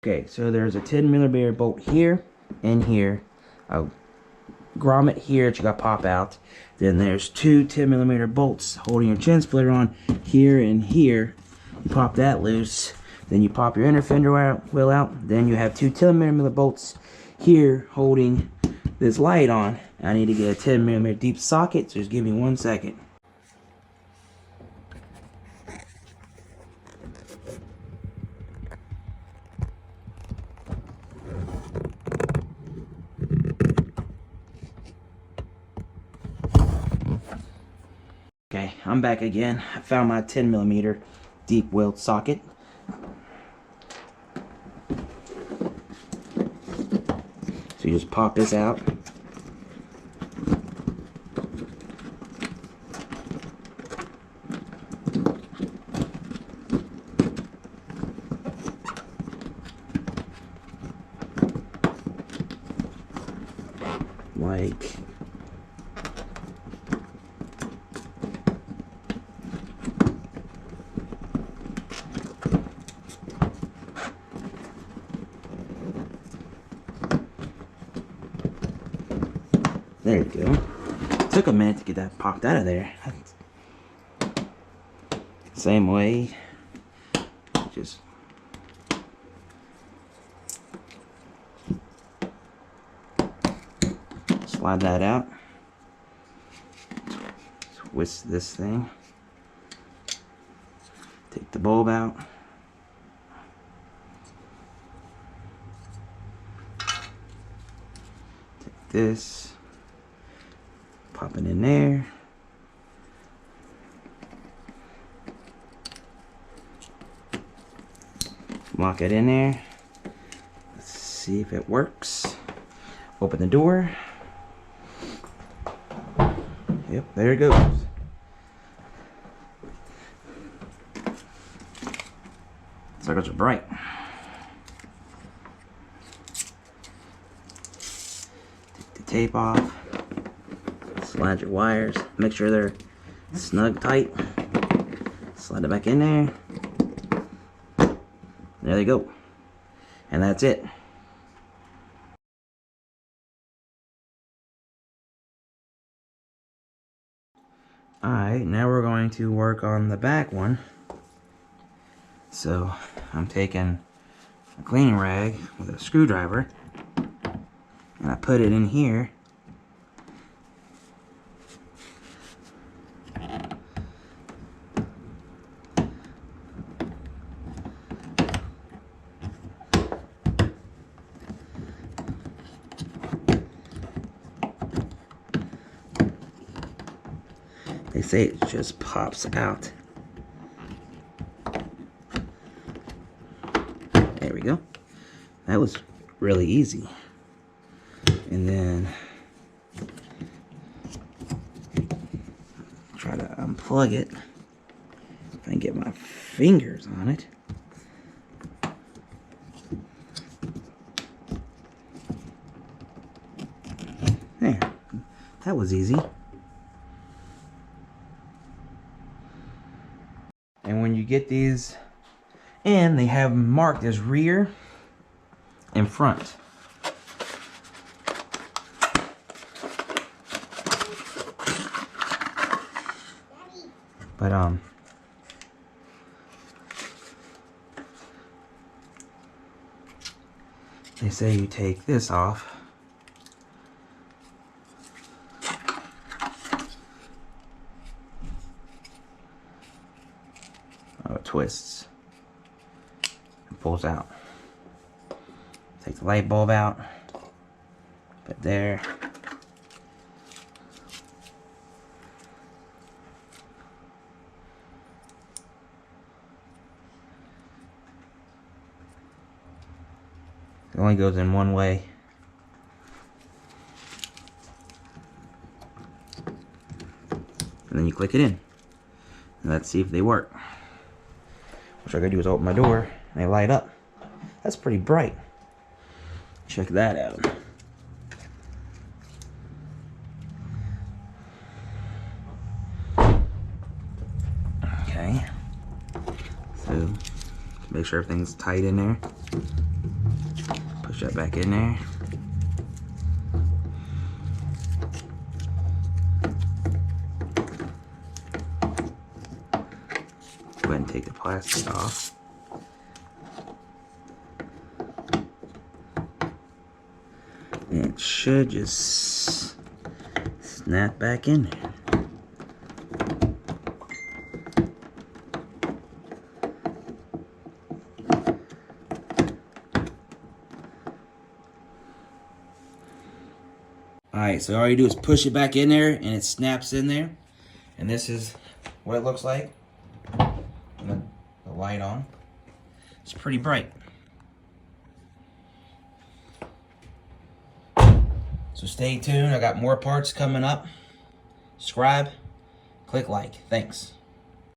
Okay, so there's a 10mm bolt here and here, a grommet here that you got to pop out. Then there's two 10mm bolts holding your chin splitter on here and here. You pop that loose. Then you pop your inner fender wheel out. Then you have two 10mm bolts here holding this light on. I need to get a 10mm deep socket, so just give me 1 second. Okay, I'm back again. I found my 10mm deep weld socket. So you just pop this out. Like there you go. Took a minute to get that popped out of there. Same way, just slide that out. Twist this thing. Take the bulb out. Take this. Pop it in there. Lock it in there. Let's see if it works. Open the door. Yep, there it goes. Circles are bright. Take the tape off. Slide your wires. Make sure they're snug tight. Slide it back in there. There they go. And that's it. Alright, now we're going to work on the back one. So I'm taking a cleaning rag with a screwdriver and I put it in here. They say it just pops out. There we go. That was really easy. And then try to unplug it. If I can get my fingers on it. There. That was easy. And when you get these in, they have them marked as rear and front. But they say you take this off. Oh, it twists and pulls out. Take the light bulb out, put there. It only goes in one way. And then you click it in. And let's see if they work. What I gotta do is open my door and they light up. That's pretty bright. Check that out. Okay. So make sure everything's tight in there. that back in there. Go ahead and take the plastic off. And it should just snap back in there. Alright, so all you do is push it back in there and it snaps in there. And this is what it looks like. And the light on. It's pretty bright. So stay tuned, I got more parts coming up. Subscribe, click like. Thanks.